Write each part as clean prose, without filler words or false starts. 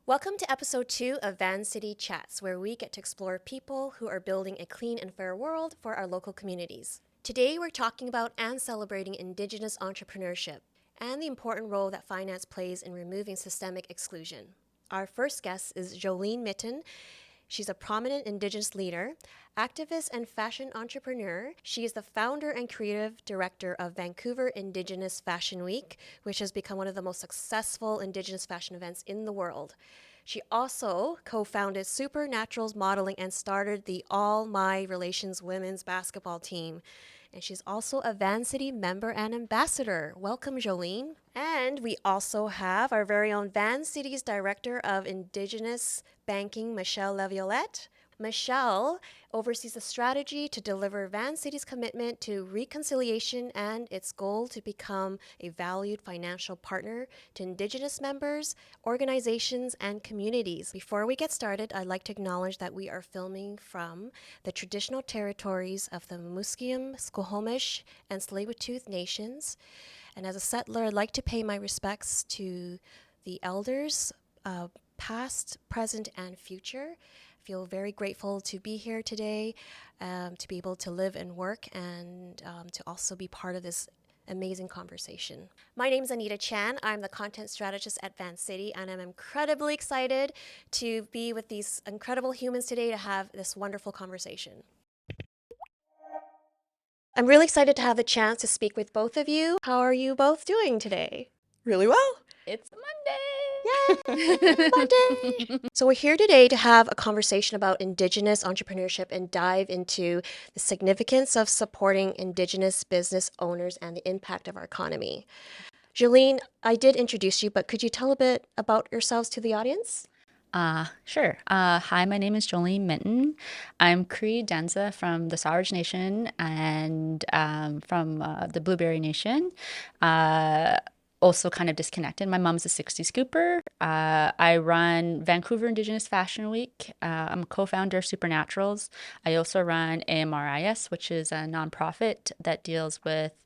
Welcome to episode 2 of Vancity Chats, where we get to explore people who are building a clean and fair world for our local communities. Today, we're talking about and celebrating Indigenous entrepreneurship and the important role that finance plays in removing systemic exclusion. Our first guest is Joleen Mitton. She's a prominent Indigenous leader, activist, and fashion entrepreneur. She is the founder and creative director of Vancouver Indigenous Fashion Week, which has become one of the most successful Indigenous fashion events in the world. She also co-founded Supernaturals Modeling and started the All My Relations women's basketball team. And she's also a Vancity member and ambassador. Welcome, Joleen. And we also have our very own Vancity's Director of Indigenous Banking, Michelle Laviolette. Michelle oversees the strategy to deliver Vancity's commitment to reconciliation and its goal to become a valued financial partner to Indigenous members, organizations, and communities. Before we get started, I'd like to acknowledge that we are filming from the traditional territories of the Musqueam, Squamish, and Tsleil-Waututh nations. And as a settler, I'd like to pay my respects to the elders, past, present, and future. Feel very grateful to be here today, to be able to live and work, and to also be part of this amazing conversation. My name is Anita Chan. I'm the content strategist at Vancity, and I'm incredibly excited to be with these incredible humans today to have this wonderful conversation. I'm really excited to have the chance to speak with both of you. How are you both doing today? Really well. It's Monday. Yay! Monday! So we're here today to have a conversation about Indigenous entrepreneurship and dive into the significance of supporting Indigenous business owners and the impact of our economy. Joleen, I did introduce you, but could you tell a bit about yourselves to the audience? Sure. Hi, my name is Joleen Mitton. I'm Cree Denza from the Saurage Nation and from the Blueberry Nation. Also kind of disconnected. My mom's a 60s scooper. I run Vancouver Indigenous Fashion Week. I'm a co-founder of Supernaturals. I also run AMRIS, which is a nonprofit that deals with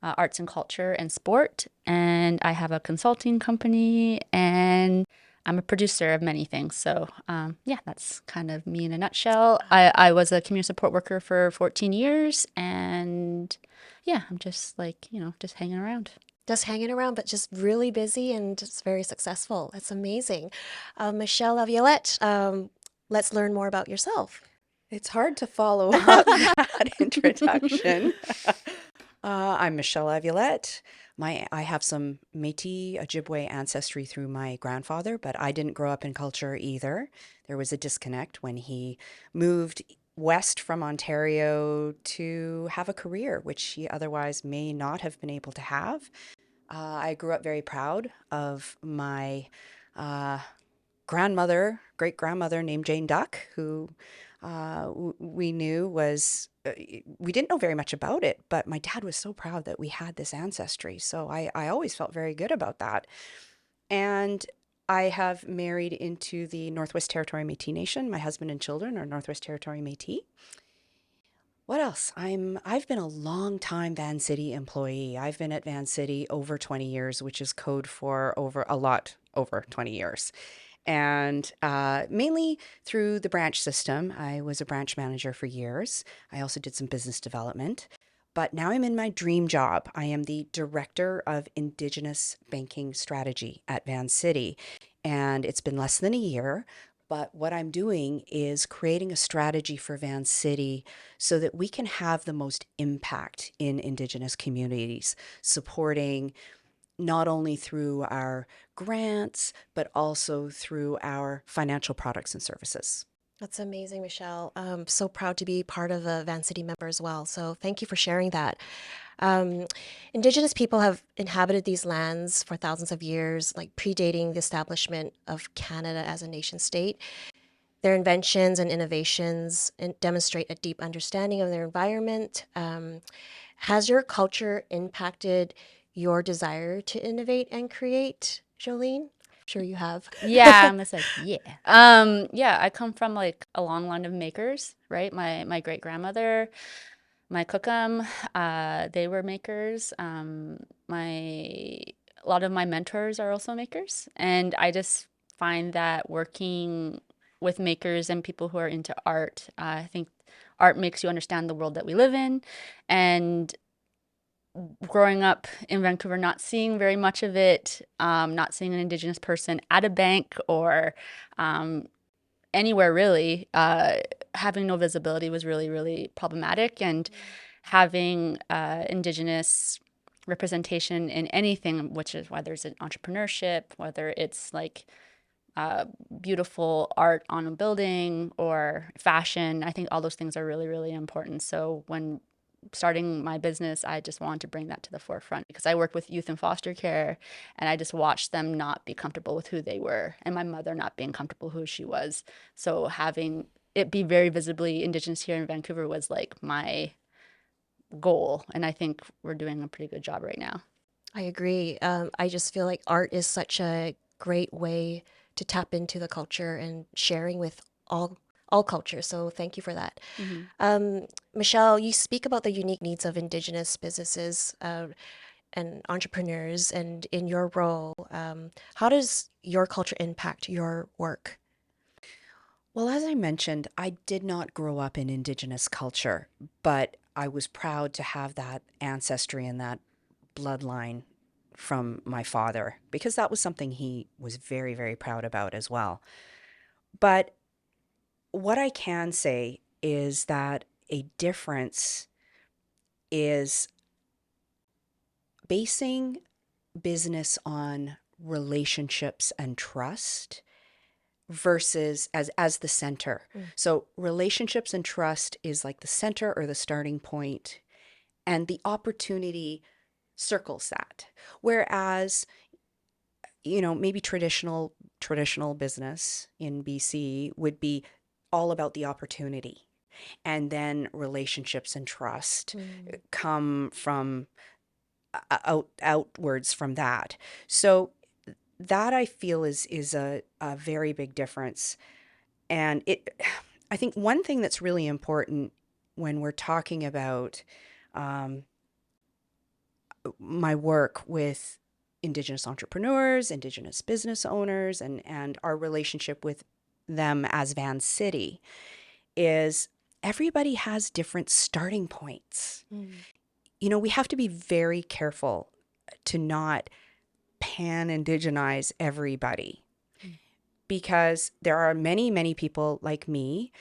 arts and culture and sport. And I have a consulting company and I'm a producer of many things. So, yeah, that's kind of me in a nutshell. I was a community support worker for 14 years. And yeah, I'm just just hanging around. Just hanging around, but just really busy and just very successful. That's amazing. Michelle Laviolette, let's learn more about yourself. It's hard to follow up that introduction. I'm Michelle Laviolette. I have some Métis Ojibwe ancestry through my grandfather, but I didn't grow up in culture either. There was a disconnect when he moved west from Ontario to have a career, which he otherwise may not have been able to have. I grew up very proud of my great grandmother named Jane Duck, who we knew was, we didn't know very much about it, but my dad was so proud that we had this ancestry. So I always felt very good about that. And I have married into the Northwest Territory Métis Nation. My husband and children are Northwest Territory Métis. What else? I've been a long time Vancity employee. I've been at Vancity over 20 years, which is code for over 20 years. And mainly through the branch system. I was a branch manager for years. I also did some business development. But now I'm in my dream job. I am the director of Indigenous Banking Strategy at Vancity. And it's been less than a year. But what I'm doing is creating a strategy for Vancity so that we can have the most impact in Indigenous communities, supporting not only through our grants, but also through our financial products and services. That's amazing, Michelle. I'm so proud to be part of a Vancity member as well. So thank you for sharing that. Indigenous people have inhabited these lands for thousands of years, like predating the establishment of Canada as a nation state. Their inventions and innovations demonstrate a deep understanding of their environment. Has your culture impacted your desire to innovate and create, Jolene? I'm sure you have. Yeah, I'm gonna say yeah. Yeah, I come from like a long line of makers, right? My great grandmother, my cookum, they were makers. My a lot of my mentors are also makers, and I just find that working with makers and people who are into art, I think art makes you understand the world that we live in. And growing up in Vancouver, not seeing very much of it, not seeing an Indigenous person at a bank or um, anywhere really, having no visibility was really, really problematic. And having Indigenous representation in anything, which is whether it's an entrepreneurship, whether it's like uh, beautiful art on a building or fashion, I think all those things are really, really important. So when starting my business, I just wanted to bring that to the forefront because I work with youth in foster care and I just watched them not be comfortable with who they were and my mother not being comfortable who she was. So having it be very visibly Indigenous here in Vancouver was like my goal. And I think we're doing a pretty good job right now. I agree. I just feel like art is such a great way to tap into the culture and sharing with all cultures. So thank you for that. Mhm. Michelle, you speak about the unique needs of Indigenous businesses and entrepreneurs, and in your role, how does your culture impact your work? Well, as I mentioned, I did not grow up in Indigenous culture, but I was proud to have that ancestry and that bloodline from my father because that was something he was very, very proud about as well. But what I can say is that a difference is basing business on relationships and trust versus as the center. Mm. So relationships and trust is like the center or the starting point, and the opportunity circles that. Whereas, maybe traditional business in BC would be all about the opportunity. And then relationships and trust Mm. come from outwards from that. So that I feel is a very big difference. And I think one thing that's really important when we're talking about um, my work with Indigenous entrepreneurs, Indigenous business owners, and our relationship with them as Vancity is everybody has different starting points. Mm. We have to be very careful to not pan indigenize everybody Mm. because there are many, many people like me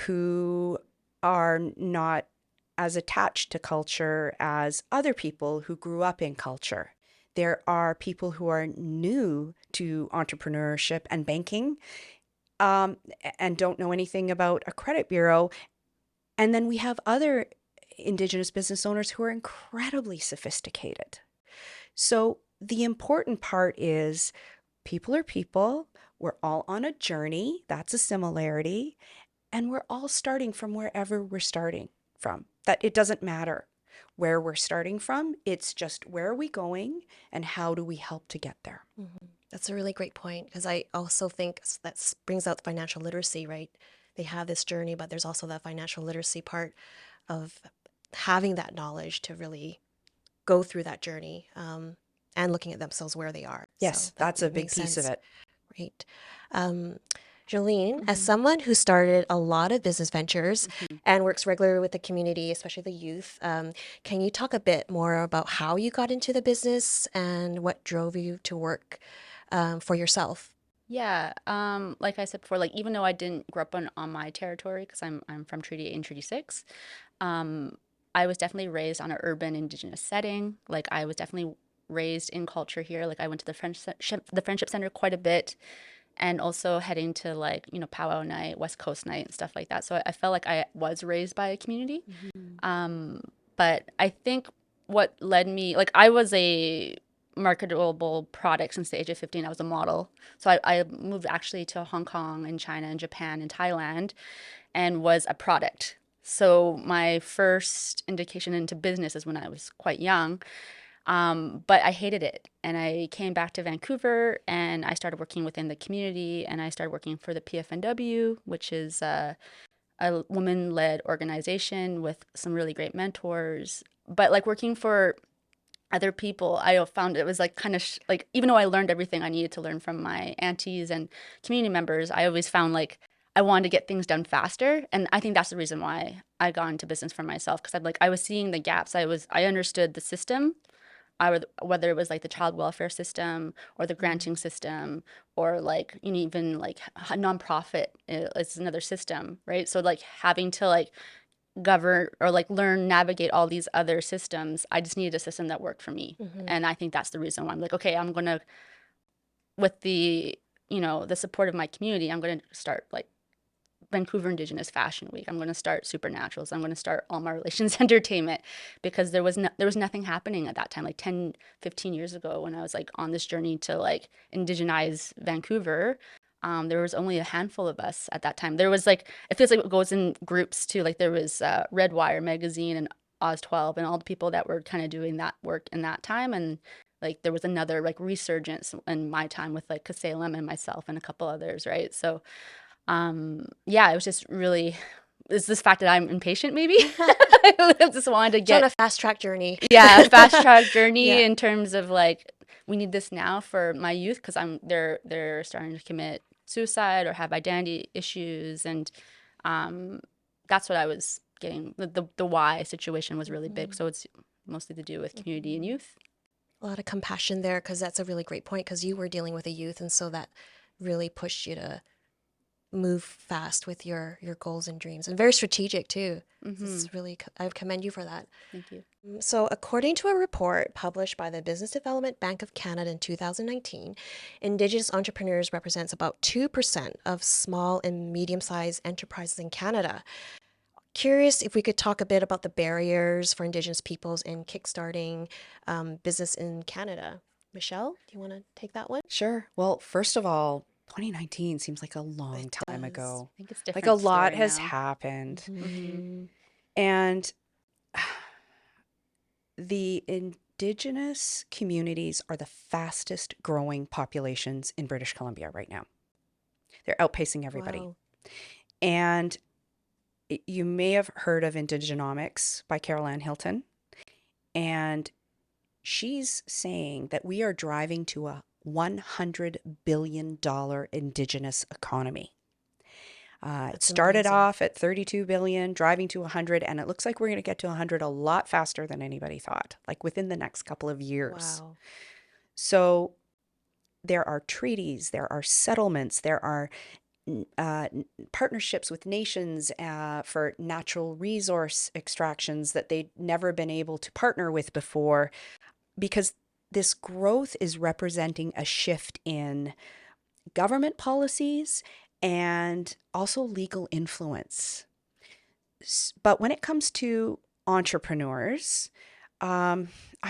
who are not as attached to culture as other people who grew up in culture. There are people who are new to entrepreneurship and banking um, and don't know anything about a credit bureau. And then we have other Indigenous business owners who are incredibly sophisticated. So the important part is people are people. We're all on a journey. That's a similarity. And we're all starting from wherever we're starting from. That it doesn't matter where we're starting from. It's just where are we going and how do we help to get there? Mhm. That's a really great point because I also think that brings out financial literacy, right? They have this journey, but there's also that financial literacy part of having that knowledge to really go through that journey and looking at themselves where they are. So Yes, that that's a big makes piece of sense. it. Right. Um, Jolene, as Mhm. someone who started a lot of business ventures Mhm. and works regularly with the community, especially the youth, can you talk a bit more about how you got into the business and what drove you to work for yourself? Yeah, like I said before, like even though I didn't grow up on my territory, because I'm from Treaty 8 and Treaty 6, um, I was definitely raised on an urban Indigenous setting. Like I was definitely raised in culture here. Like I went to the Friendship Center quite a bit, and also heading to like powwow night, West Coast night, and stuff like that. So I felt like I was raised by a community. Mhm. Um, but I think what led me, like, I was a marketable product since the age of 15. I was a model. So I moved actually to Hong Kong and China and Japan and Thailand and was a product. So my first indication into business is when I was quite young. But I hated it. And I came back to Vancouver and I started working within the community and I started working for the PFNW, which is a woman led organization with some really great mentors. But like working for other people, I found it was like kind of like, even though I learned everything I needed to learn from my aunties and community members, I always found like I wanted to get things done faster. And I think that's the reason why I got into business for myself, because I was seeing the gaps. I understood the system. Whether it was like the child welfare system or the granting system, or like, you know, even like a nonprofit is another system, right? So like having to like govern or like learn, navigate all these other systems, I just needed a system that worked for me. And I think that's the reason why I'm like, okay, I'm gonna, with the, you know, the support of my community, I'm gonna start like Vancouver Indigenous Fashion Week. I'm going to start Supernaturals. I'm going to start All My Relations Entertainment, because there was nothing happening at that time, like 10, 15 years ago, when I was like on this journey to like indigenize Vancouver. There was only a handful of us at that time. There was like, it feels like it goes in groups too. Like there was Red Wire magazine and Oz 12 and all the people that were kind of doing that work in that time. And like there was another like resurgence in my time with like Kasalem and myself and a couple others, right? So yeah, it was just really, it's this fact that I'm impatient maybe. I just wanted to It's on get, a fast track journey. yeah, a fast track journey Yeah. in terms of like, we need this now for my youth, because they're starting to commit suicide or have identity issues. And that's what I was getting. The why situation was really big. So it's mostly to do with community and youth. A lot of compassion there, because that's a really great point, because you were dealing with a youth, and so that really pushed you to move fast with your goals and dreams, and very strategic too. It's really, I commend you for that. Thank you. So, according to a report published by the Business Development Bank of Canada in 2019, Indigenous entrepreneurs represents about 2% of small and medium-sized enterprises in Canada. Curious if we could talk a bit about the barriers for Indigenous peoples in kickstarting business in Canada. Michelle, do you want to take that one? Sure. Well, first of all, 2019 seems like a long It time does. ago. I think it's Like different a lot story has now. happened. Mm-hmm. And the Indigenous communities are the fastest growing populations in British Columbia right now. They're outpacing everybody. Wow. And you may have heard of Indigenomics by Carol Ann Hilton. And she's saying that we are driving to a $100 billion Indigenous economy. It That's started amazing. off at 32 billion, driving to 100, and it looks like we're going to get to 100 a lot faster than anybody thought, like within the next couple of years. Wow. So there are treaties, there are settlements, there are partnerships with nations for natural resource extractions that they'd never been able to partner with before, because this growth is representing a shift in government policies and also legal influence. But when it comes to entrepreneurs, I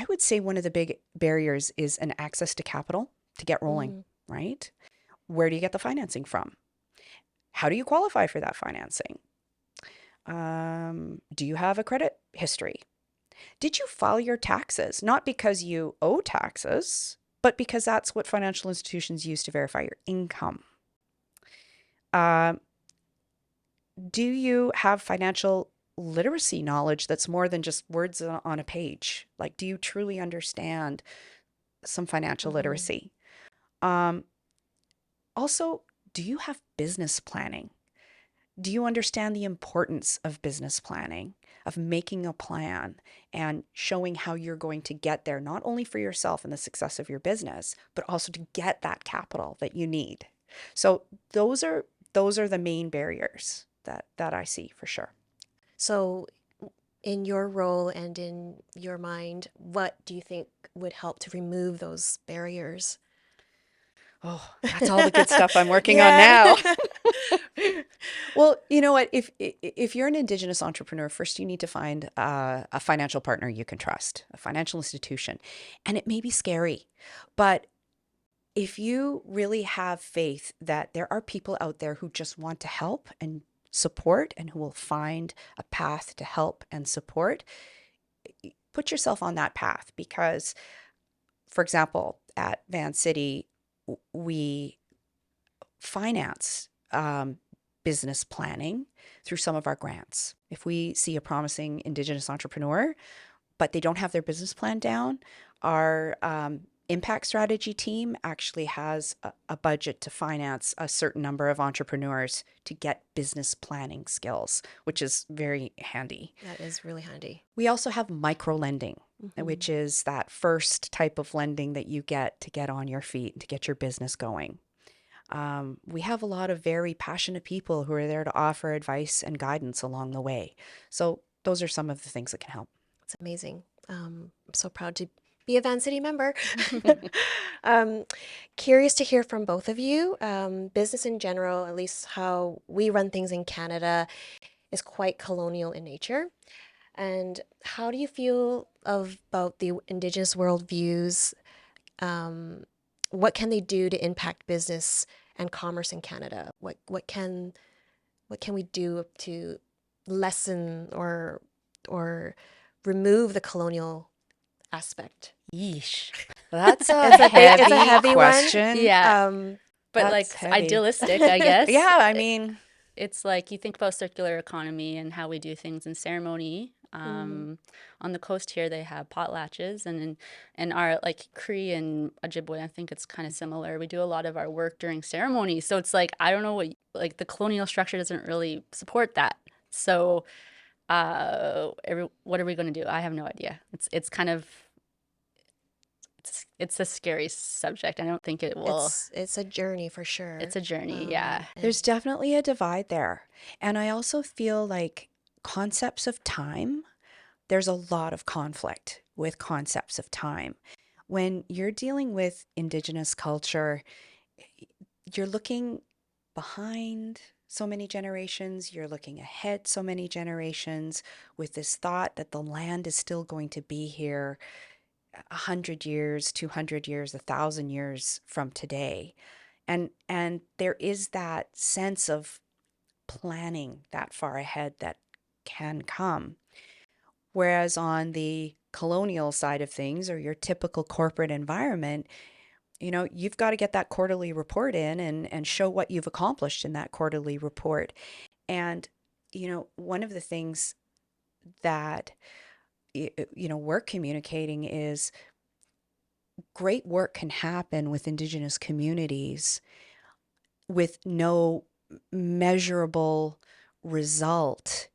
would say one of the big barriers is an access to capital to get rolling, right? Where do you get the financing from? How do you qualify for that financing? Do you have a credit history? Did you file your taxes? Not because you owe taxes, but because that's what financial institutions use to verify your income. Do you have financial literacy knowledge that's more than just words on a page? Like, do you truly understand some financial literacy? Also, do you have business planning? Do you understand the importance of business planning, of making a plan and showing how you're going to get there, not only for yourself and the success of your business, but also to get that capital that you need? So those are the main barriers that I see for sure. So, in your role and in your mind, what do you think would help to remove those barriers? Oh, that's all the good stuff I'm working on Yeah. now. Well, you know what? If you're an Indigenous entrepreneur, first you need to find a financial partner you can trust, a financial institution. And it may be scary, but if you really have faith that there are people out there who just want to help and support and who will find a path to help and support, put yourself on that path. Because, for example, at Vancity, we finance business planning through some of our grants. If we see a promising Indigenous entrepreneur, but they don't have their business plan down, Our impact strategy team actually has a budget to finance a certain number of entrepreneurs to get business planning skills, which is very handy. That is really handy. We also have micro lending, which is that first type of lending that you get to get on your feet and to get your business going. We have a lot of very passionate people who are there to offer advice and guidance along the way. So those are some of the things that can help. It's amazing. I'm so proud to be a Vancity member. Curious to hear from both of you. Business in general, at least how we run things in Canada, is quite colonial in nature. And how do you feel about the Indigenous worldviews? What can they do to impact business and commerce in Canada? What can we do to lessen or remove the colonial aspect? Yeesh. That's a It's a heavy heavy one. question. Yeah. But That's like heavy. idealistic, I guess. Yeah, I mean, It's like you think about circular economy and how we do things in ceremony. On the coast here, they have potlatches, and our like Cree and Ojibwe, I think it's kind of similar. We do a lot of our work during ceremonies, so it's like I don't know what like the colonial structure doesn't really support that. So, what are we going to do? I have no idea. It's kind of it's a scary subject. I don't think it will. It's a journey for sure. It's a journey, yeah. there's definitely a divide there. And I also feel like concepts of time, there's a lot of conflict with concepts of time. When you're dealing with Indigenous culture, you're looking behind so many generations, you're looking ahead so many generations with this thought that the land is still going to be here 100 years, 200 years, 1,000 years from today. And there is that sense of planning that far ahead that can come. Whereas on the colonial side of things, or your typical corporate environment, you've got to get that quarterly report in and show what you've accomplished in that quarterly report. And, one of the things that, we're communicating is great work can happen with Indigenous communities with no measurable result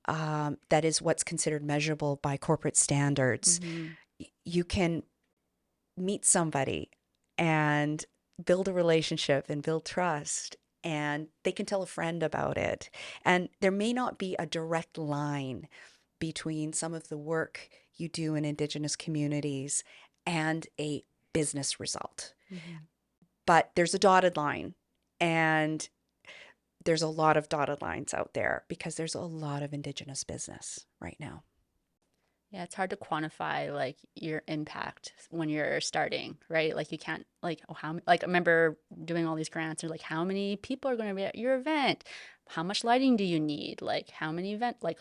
that is what's considered measurable by corporate standards. You can meet somebody and build a relationship and build trust, and they can tell a friend about it. And there may not be a direct line between some of the work you do in Indigenous communities and a business result. But there's a dotted line, and there's a lot of dotted lines out there because there's a lot of Indigenous business right now. Yeah, it's hard to quantify like your impact when you're starting, right? Like you can't like I remember doing all these grants or like how many people are going to be at your event? How much lighting do you need? Like how many like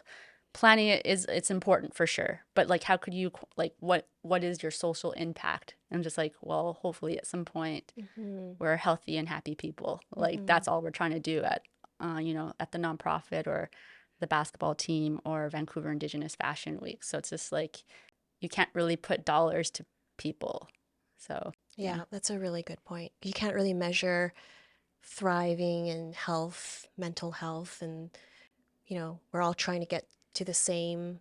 planning it's important for sure. But like how could you like what is your social impact? I'm just like, well, hopefully at some point we're healthy and happy people. Like that's all we're trying to do at at the nonprofit or the basketball team or Vancouver Indigenous Fashion Week. So it's just like you can't really put dollars to people. So yeah, that's a really good point. You can't really measure thriving and health, mental health, and we're all trying to get to the same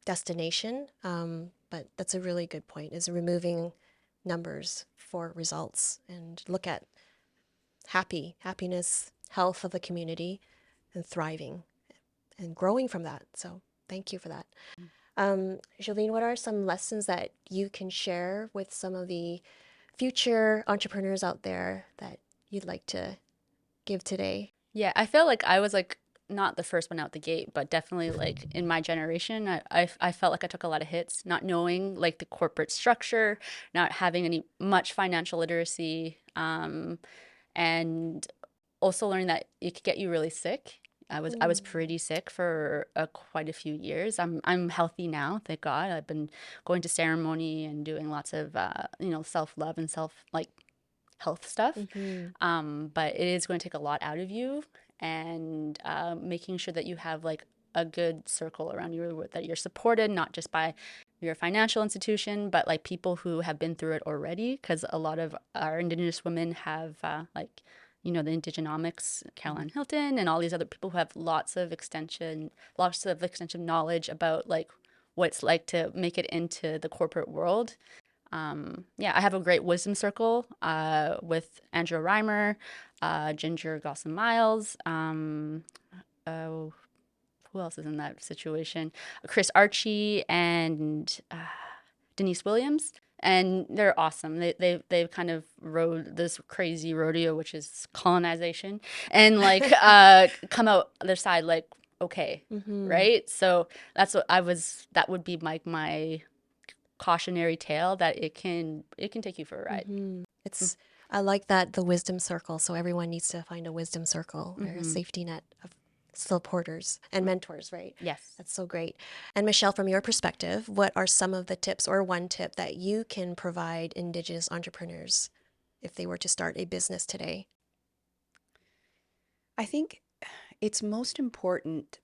destination. But that's a really good point, is removing numbers for results and look at happiness, health of the community, and thriving and growing from that. So thank you for that. Joleen, what are some lessons that you can share with some of the future entrepreneurs out there that you'd like to give today? yeah, I feel like I was like not the first one out the gate, but definitely like in my generation, I felt like I took a lot of hits, not knowing like the corporate structure, not having any much financial literacy, and also learning that it could get you really sick. I was pretty sick for quite a few years. I'm healthy now, thank God. I've been going to ceremony and doing lots of self-love and health stuff. But it is going to take a lot out of you, and making sure that you have like a good circle around you, that you're supported not just by your financial institution, but like people who have been through it already, because a lot of our Indigenous women have like, you know, the Indigenomics, Caroline Hilton, and all these other people who have lots of extensive knowledge about like what it's like to make it into the corporate world. Yeah, I have a great wisdom circle with Andrew Reimer, Ginger Gosson Miles. Oh, who else is in that situation? Chris Archie and Denise Williams. And they're awesome. They've kind of rode this crazy rodeo, which is colonization, and like come out other side like okay, right? So that's what I was. That would be my cautionary tale, that it can take you for a ride. It's I like that, the wisdom circle. So everyone needs to find a wisdom circle or a safety net of supporters and mentors, right? Yes. That's so great. And Michelle, from your perspective, what are some of the tips or one tip that you can provide Indigenous entrepreneurs if they were to start a business today? I think it's most important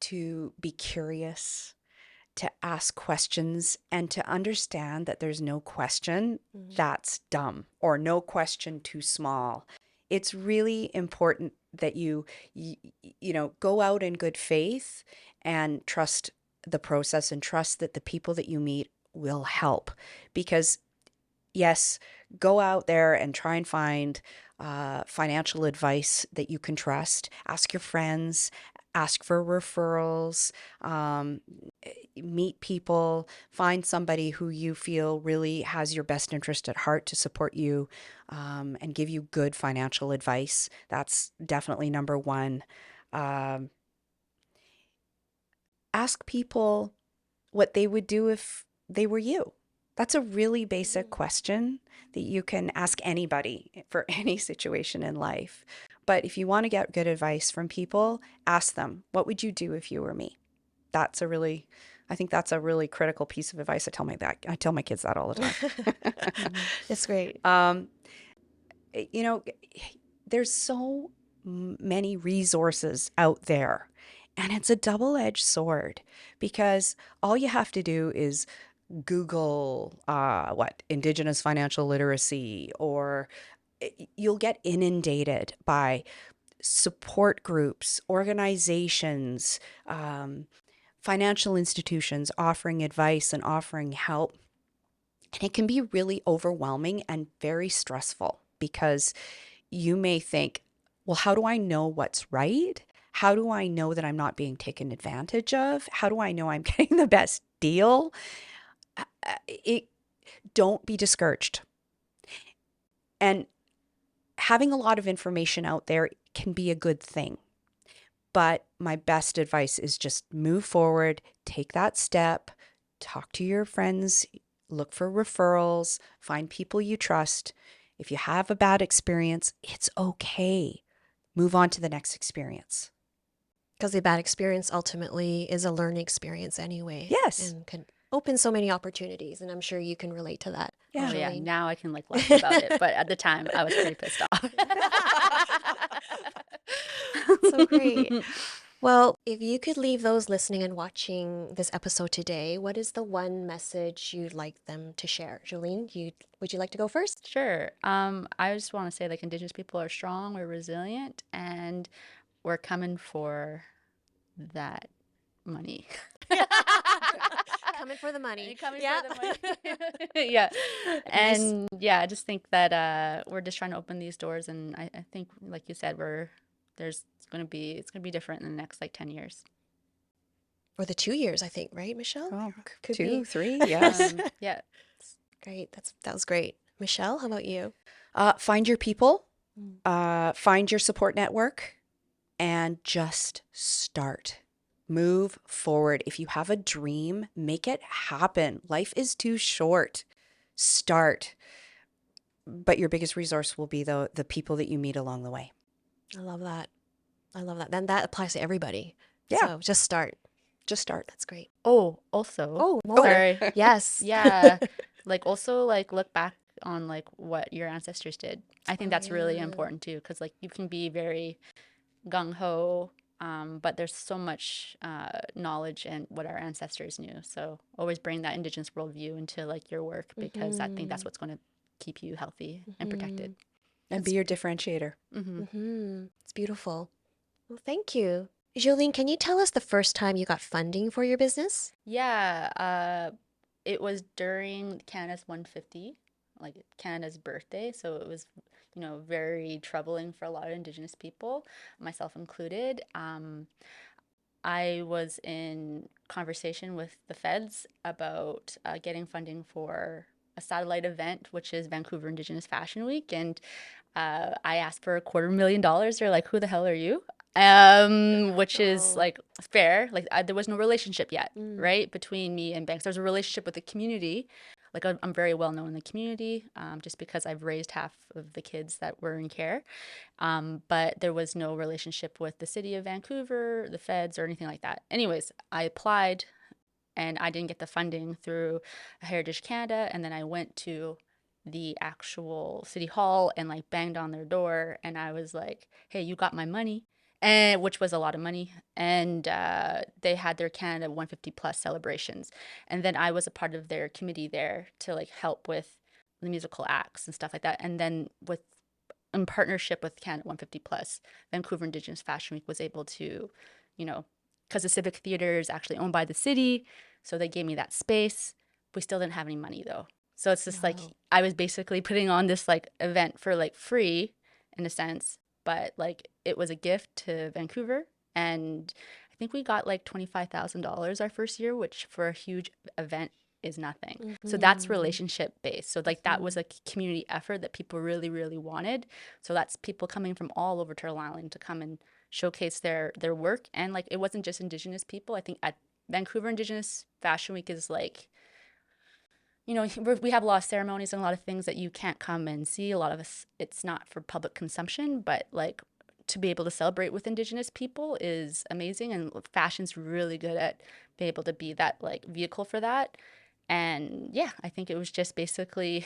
to be curious, to ask questions, and to understand that there's no question that's dumb or no question too small. It's really important that you know, go out in good faith and trust the process and trust that the people that you meet will help. Because yes, go out there and try and find financial advice that you can trust. Ask your friends, ask for referrals, meet people, find somebody who you feel really has your best interest at heart to support you and give you good financial advice. That's definitely number one. Ask people what they would do if they were you. That's a really basic question that you can ask anybody for any situation in life. But if you want to get good advice from people, ask them, what would you do if you were me? I think that's a really critical piece of advice. I tell my kids that all the time. It's great. You know, there's so many resources out there, and it's a double-edged sword, because all you have to do is Google Indigenous financial literacy, or you'll get inundated by support groups, organizations, financial institutions offering advice and offering help. And it can be really overwhelming and very stressful, because you may think, well, how do I know what's right? How do I know that I'm not being taken advantage of? How do I know I'm getting the best deal? Don't be discouraged. And having a lot of information out there can be a good thing. But my best advice is just move forward, take that step, talk to your friends, look for referrals, find people you trust. If you have a bad experience, it's okay. Move on to the next experience. Because the bad experience ultimately is a learning experience anyway. Yes. And can open so many opportunities. And I'm sure you can relate to that. Yeah. Oh yeah, Joleen. now I can like laugh about it, but at the time I was pretty pissed off. So great. Well, if you could leave those listening and watching this episode today, what is the one message you'd like them to share? Joleen, would you like to go first? Sure. I just want to say, like, Indigenous people are strong, we're resilient, and we're coming for that money. Coming for the money. Coming Yeah. for the money. Yeah. And yeah, I just think that we're just trying to open these doors, and I think, like you said, it's gonna be different in the next like 10 years. Or the 2 years, I think, right, Michelle? Oh, Could 2, be. 3, yes. Yeah. Great. That was great. Michelle, how about you? Find your people, find your support network, and just start. Move forward. If you have a dream, make it happen. Life is too short. Start. But your biggest resource will be the people that you meet along the way. I love that. Then that applies to everybody. Yeah. So just start. Just start. That's great. Oh, also. Oh, more. Sorry. Yes. Yeah. Like also like look back on like what your ancestors did. I think that's really yeah. important too, because like you can be very gung ho But there's so much knowledge and what our ancestors knew. So always bring that Indigenous worldview into like your work, because I think that's what's going to keep you healthy and protected. And be your differentiator. It's beautiful. Well, thank you. Joleen, can you tell us the first time you got funding for your business? Yeah, it was during Canada's 150, like Canada's birthday. So it was, very troubling for a lot of Indigenous people, myself included. I was in conversation with the feds about getting funding for a satellite event, which is Vancouver Indigenous Fashion Week. And I asked for $250,000. They're like, who the hell are you? Which is like fair. Like there was no relationship yet, right? Between me and banks. There's a relationship with the community. Like I'm very well known in the community, just because I've raised half of the kids that were in care. But there was no relationship with the city of Vancouver, the feds, or anything like that. Anyways, I applied and I didn't get the funding through Heritage Canada. And then I went to the actual city hall and like banged on their door. And I was like, hey, you got my money. And which was a lot of money. And they had their Canada 150 plus celebrations. And then I was a part of their committee there to like help with the musical acts and stuff like that. And then in partnership with Canada 150 plus, Vancouver Indigenous Fashion Week was able to, because the Civic Theatre is actually owned by the city, so they gave me that space. We still didn't have any money though. So it's just like I was basically putting on this like event for like free in a sense, but like it was a gift to Vancouver. And I think we got like $25,000 our first year, which for a huge event is nothing. So that's relationship based. So like that was a community effort that people really, really wanted. So that's people coming from all over Turtle Island to come and showcase their work. And like it wasn't just Indigenous people. I think at Vancouver Indigenous Fashion Week is like, we have a lot of ceremonies and a lot of things that you can't come and see. A lot of us, it's not for public consumption, but like to be able to celebrate with Indigenous people is amazing. And fashion's really good at being able to be that like vehicle for that. And yeah, I think it was just basically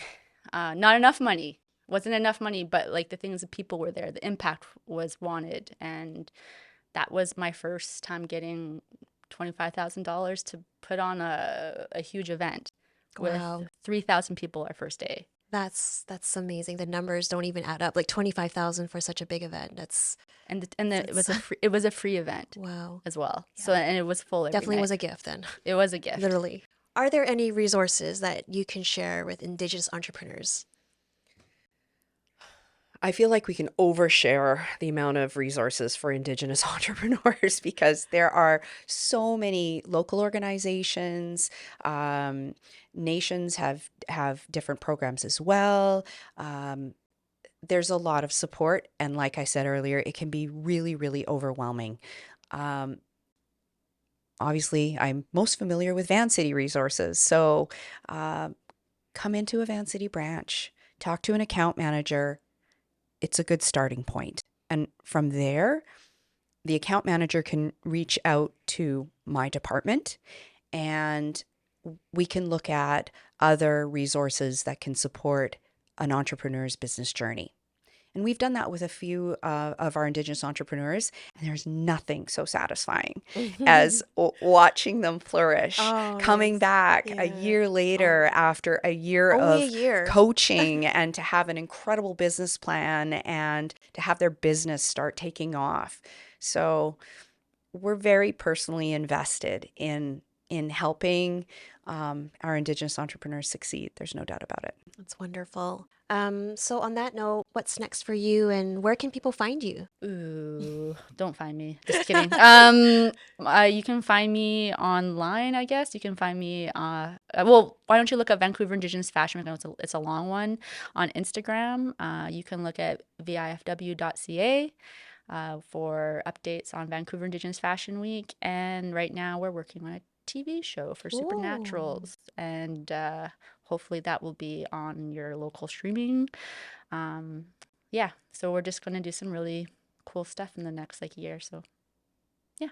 not enough money. Wasn't enough money, but like the things that people were there, the impact was wanted. And that was my first time getting $25,000 to put on a huge event with 3,000 people our first day. That's amazing. The numbers don't even add up. Like 25,000 for such a big event. It was a free event. Wow. As well. Yeah. So and it was full every Definitely night. Was a gift then. It was a gift. Literally. Are there any resources that you can share with Indigenous entrepreneurs? I feel like we can overshare the amount of resources for Indigenous entrepreneurs because there are so many local organizations. Nations have different programs as well. There's a lot of support. And like I said earlier, it can be really, really overwhelming. Obviously, I'm most familiar with Vancity resources. So come into a Vancity branch, talk to an account manager. It's a good starting point. And from there, the account manager can reach out to my department and we can look at other resources that can support an entrepreneur's business journey. And we've done that with a few of our Indigenous entrepreneurs, and there's nothing so satisfying as watching them flourish, coming back a year later after a year of coaching and to have an incredible business plan and to have their business start taking off. So we're very personally invested in helping our Indigenous entrepreneurs succeed. There's no doubt about it. That's wonderful. So on that note, what's next for you and where can people find you? Ooh, don't find me. Just kidding. You can find me online, I guess. You can find me, well, why don't you look up Vancouver Indigenous Fashion? It's a long one on Instagram. You can look at vifw.ca for updates on Vancouver Indigenous Fashion Week. And right now we're working on a TV show for Supernaturals. And hopefully that will be on your local streaming. Yeah, so we're just going to do some really cool stuff in the next year. So, yeah.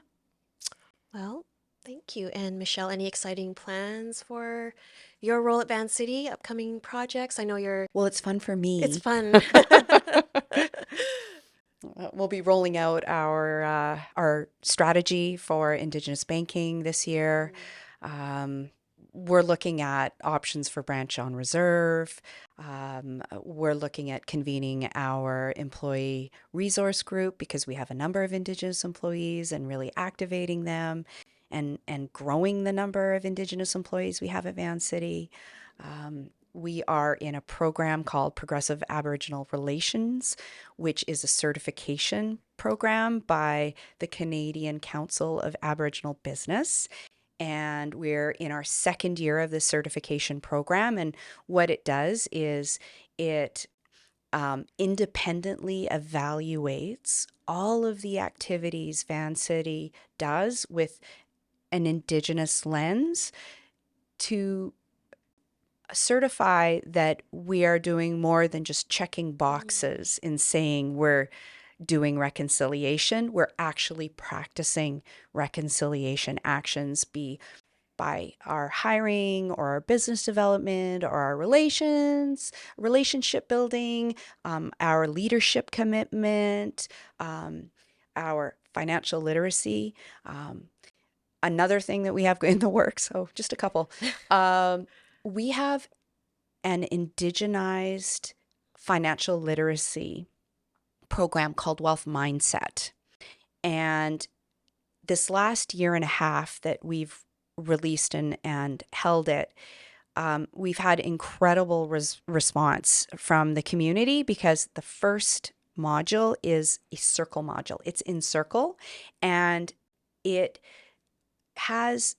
Well, thank you. And Michelle, any exciting plans for your role at Vancity, upcoming projects? I know you're... Well, it's fun for me. It's fun. We'll be rolling out our strategy for Indigenous banking this year. We're looking at options for branch on reserve. We're looking at convening our employee resource group because we have a number of Indigenous employees and really activating them and growing the number of Indigenous employees we have at Vancity. We are in a program called Progressive Aboriginal Relations, which is a certification program by the Canadian Council of Aboriginal Business. And we're in our second year of this certification program. And what it does is it independently evaluates all of the activities Vancity does with an Indigenous lens to certify that we are doing more than just checking boxes in saying we're doing reconciliation. We're actually practicing reconciliation actions, be by our hiring or our business development or our relationship building, our leadership commitment, our financial literacy. Another thing that we have in the works, so just a couple, we have an indigenized financial literacy program called Wealth Mindset. And this last year and a half that we've released and held it, we've had incredible response from the community because the first module is a circle module. It's in circle and it has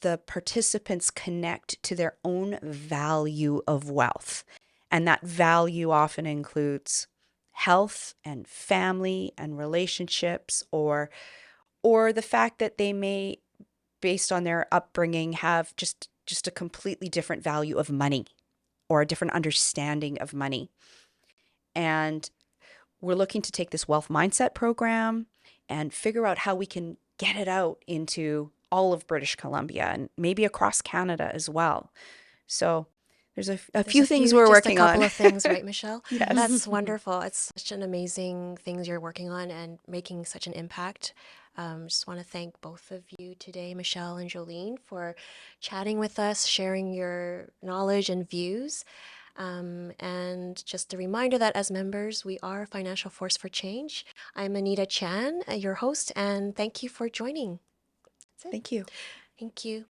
the participants connect to their own value of wealth. And that value often includes health and family and relationships or the fact that they may, based on their upbringing, have just a completely different value of money or a different understanding of money. And we're looking to take this wealth mindset program and figure out how we can get it out into all of British Columbia and maybe across Canada as well. So there's a few things we're working on. Just a couple of things, right, Michelle? Yes. That's wonderful. It's such an amazing things you're working on and making such an impact. Just want to thank both of you today, Michelle and Joleen, for chatting with us, sharing your knowledge and views. And just a reminder that as members, we are a financial force for change. I'm Anita Chan, your host, and thank you for joining. Thank you. Thank you.